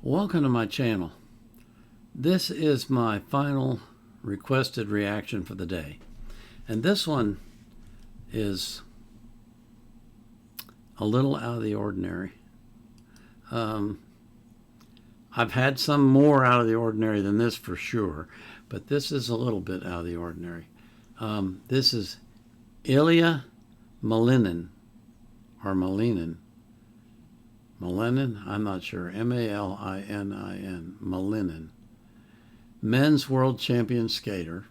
Welcome to my channel. This is my final requested reaction for the day. And this one is a little out of the ordinary. I've had some more out of the ordinary than this for sure, but this is a little bit out of the ordinary. This is Ilya Malinin, or Malinin. Malinin? I'm not sure. M-A-L-I-N-I-N. Malinin. Men's world champion skater.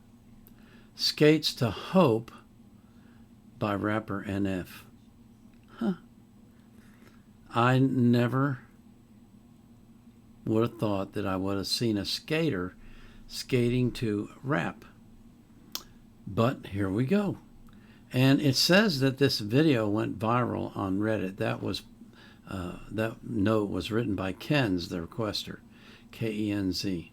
Skates to Hope by rapper NF. I never would have thought that I would have seen a skater skating to rap. But here we go. And it says that this video went viral on Reddit. That note was written by Kenz, the requester, K-E-N-Z.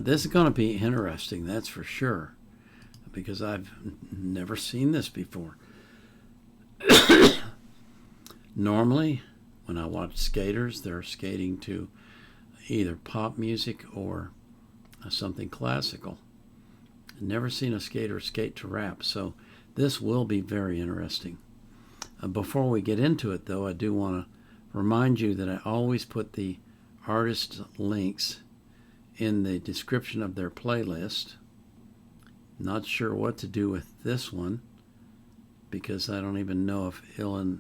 This is going to be interesting, that's for sure, because I've never seen this before. Normally, when I watch skaters, they're skating to either pop music or something classical. I've never seen a skater skate to rap, so this will be very interesting. Before we get into it, though, I do want to remind you that I always put the artist links in the description of their playlist. Not sure what to do with this one, because I don't even know if Ilya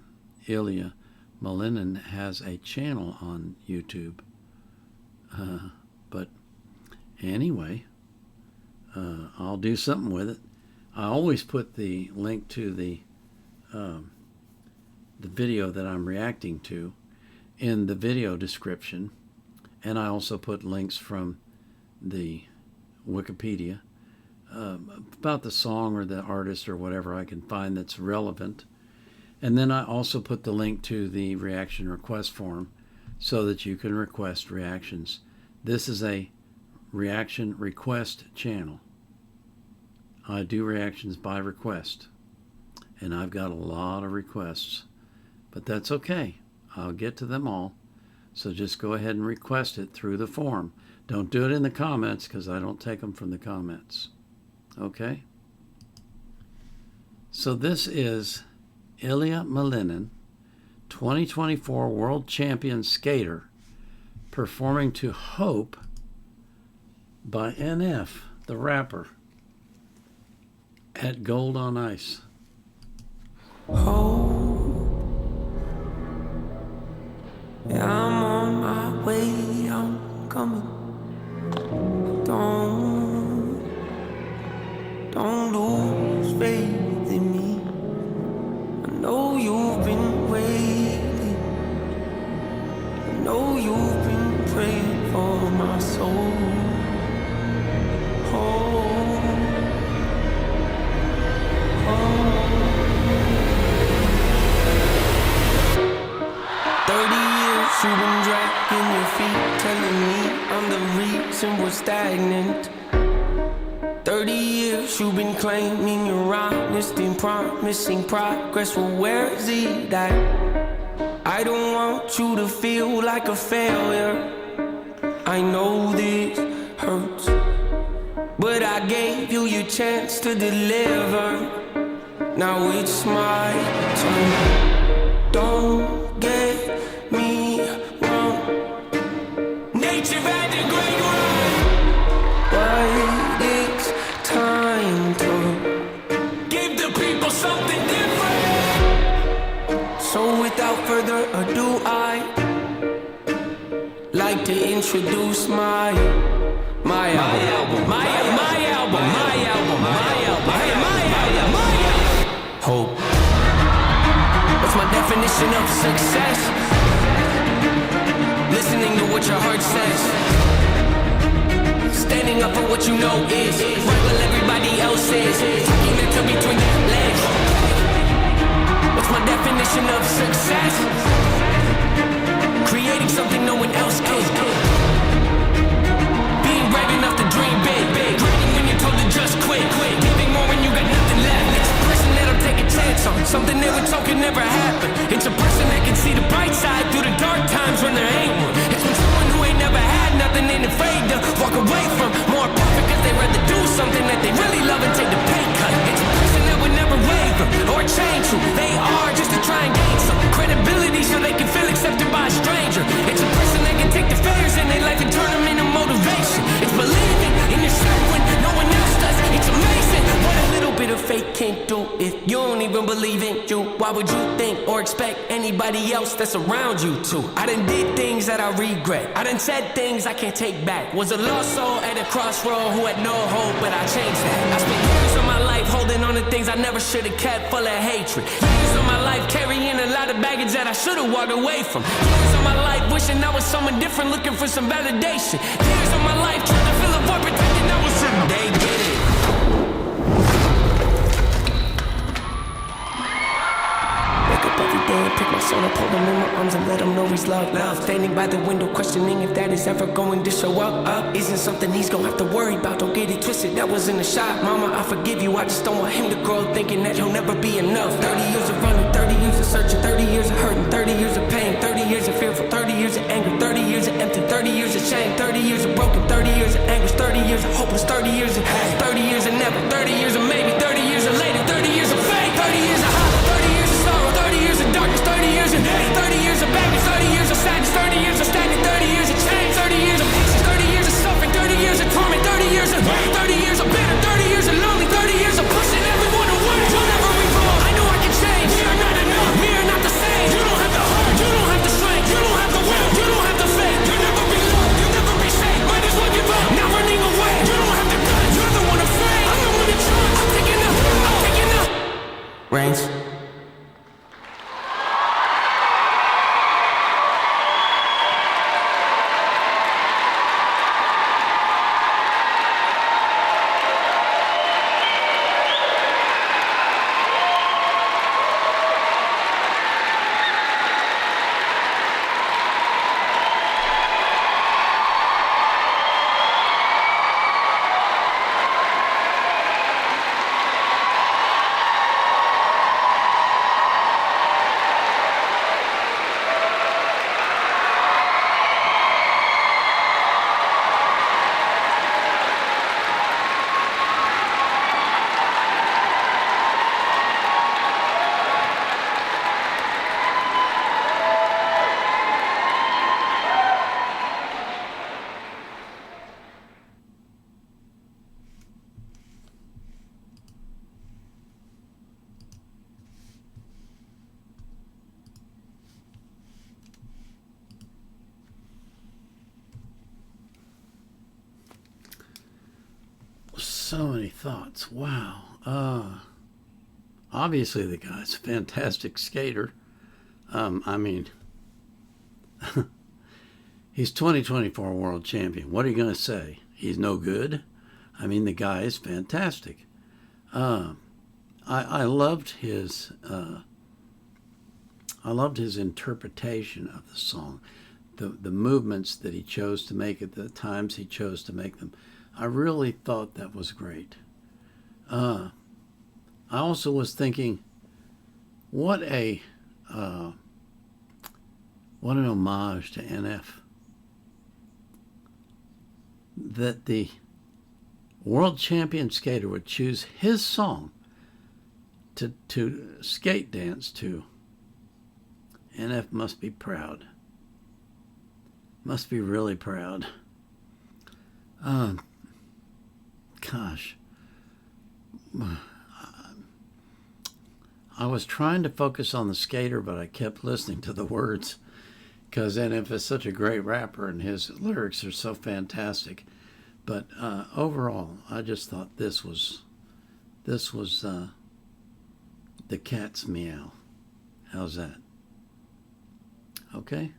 Malinin has a channel on YouTube. But anyway, I'll do something with it. I always put the link to the video that I'm reacting to in the video description, and I also put links from the Wikipedia about the song or the artist or whatever I can find that's relevant. And then I also put the link to the reaction request form so that you can request reactions. This is a reaction request channel. I do reactions by request, and I've got a lot of requests, but that's okay. I'll get to them all, so just go ahead and request it through the form. Don't do it in the comments, because I don't take them from the comments. Okay? So this is Ilya Malinin, 2024 World Champion Skater, performing to Hope by NF, the rapper, at Gold on Ice. Oh, yeah, I'm on my way, I'm coming. Don't lose faith in me. I know you've been waiting. I know you've been praying for my soul. Oh. 30 years you've been dragging your feet, telling me I'm the reason we're stagnant. 30 years you've been claiming you're honest and promising progress. Well, where is it at? I don't want you to feel like a failure. I know this hurts, but I gave you your chance to deliver. Now it's my turn. Don't get me wrong. Nature had a great run, but it's time to give the people something different. So without further ado, I like to introduce my album. My album. Hope. What's my definition of success? Listening to what your heart says. Standing up for what you know is right while everybody else is. Taking it to between your legs. What's my definition of success? Creating something no one else can. Being brave enough to dream big. Dreaming when you're told to just quit. Giving more when you got nothing left. It's a person that'll take a chance on something they were told could never happen. It's a person that can see the bright really love and take the pay cut. It's a person that would never waver or change who they are just to try and gain some credibility so they can feel accepted by a stranger. It's a person that can take the failures in their life and turn them into motivation. It's believing in yourself when no one else does. It's amazing what a little bit of faith can't do. If you don't even believe in you, why would you think or expect anybody else that's around you to? I done did things that I regret. I done said things I can't take back. Was a lost soul at a crossroad who had no hope, but I changed that. I spent years of my life holding on to things I never should have kept, full of hatred. Years of my life carrying a lot of baggage that I should have walked away from. Years of my life wishing I was someone different, looking for some validation. Years of my life trying to fill a void, pretending I was certain they get it. Pick my son up, hold him in my arms and let him know he's loved. Standing by the window, questioning if that is ever going to show up. Isn't something he's gonna have to worry about. Don't get it twisted, that was in the shot. Mama, I forgive you, I just don't want him to grow up thinking that he'll never be enough. 30 years of running, 30 years of searching, 30 years of hurting, 30 years of pain, 30 years of fearful, 30 years of anger, 30 years of empty, 30 years of shame, 30 years of broken, 30 years of anguish, 30 years of hopeless, 30 years of hate, 30 years of never, 30 years of maybe, 30 years of later, 30 years of fate, 30 years of hollow, 30 years of sorrow, 30 years of darkness, 30 years of hate, 30 years of baggage, 30 years of sadness, 30 years of stagnant, 30 years of change, 30 years of patience, 30 years of suffering, 30 years of torment, 30 years of hate, 30 years of bitter, 30 years of lonely, 30 years of pushing everyone away. You'll never revolve. I know I can change. We are not enough. We are not the same. You don't have the heart. You don't have the strength. You don't have the will. You don't have the faith. You'll never be loved. You'll never be safe. Might as well give up. Not running away. You don't have the guts. You're the one afraid. I'm the one that trusts. I'm taking up. I'm taking up. Reigns. So many thoughts. Wow. Obviously, the guy's a fantastic skater. I mean, he's 2024 world champion. What are you going to say? He's no good? I mean, the guy is fantastic. I loved his interpretation of the song, the movements that he chose to make at the times he chose to make them. I really thought that was great. I also was thinking, what an homage to NF. That the world champion skater would choose his song to skate dance to. NF must be proud. Must be really proud. Gosh. I was trying to focus on the skater, but I kept listening to the words because NF is such a great rapper and his lyrics are so fantastic. But overall, I just thought this was the cat's meow. How's that? Okay.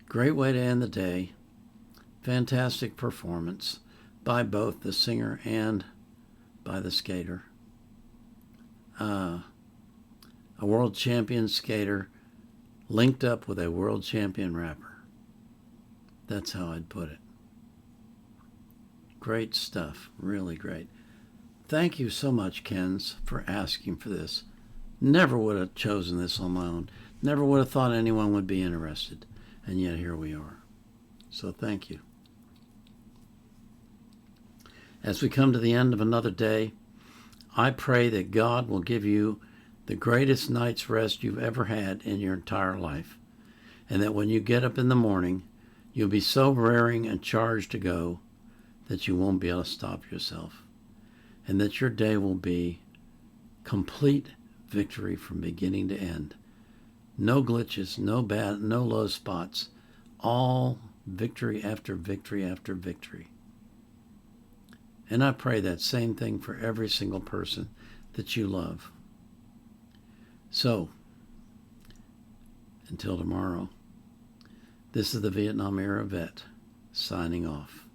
Great way to end the day. Fantastic performance by both the singer and by the skater. A world champion skater linked up with a world champion rapper. That's how I'd put it. Great stuff. Really great. Thank you so much, Kens, for asking for this. Never would have chosen this on my own. Never would have thought anyone would be interested. And yet here we are. So thank you. As we come to the end of another day, I pray that God will give you the greatest night's rest you've ever had in your entire life, and that when you get up in the morning, you'll be so raring and charged to go that you won't be able to stop yourself, and that your day will be complete victory from beginning to end. No glitches, no low spots, all victory after victory after victory. And I pray that same thing for every single person that you love. So, until tomorrow, this is the Vietnam Era Vet signing off.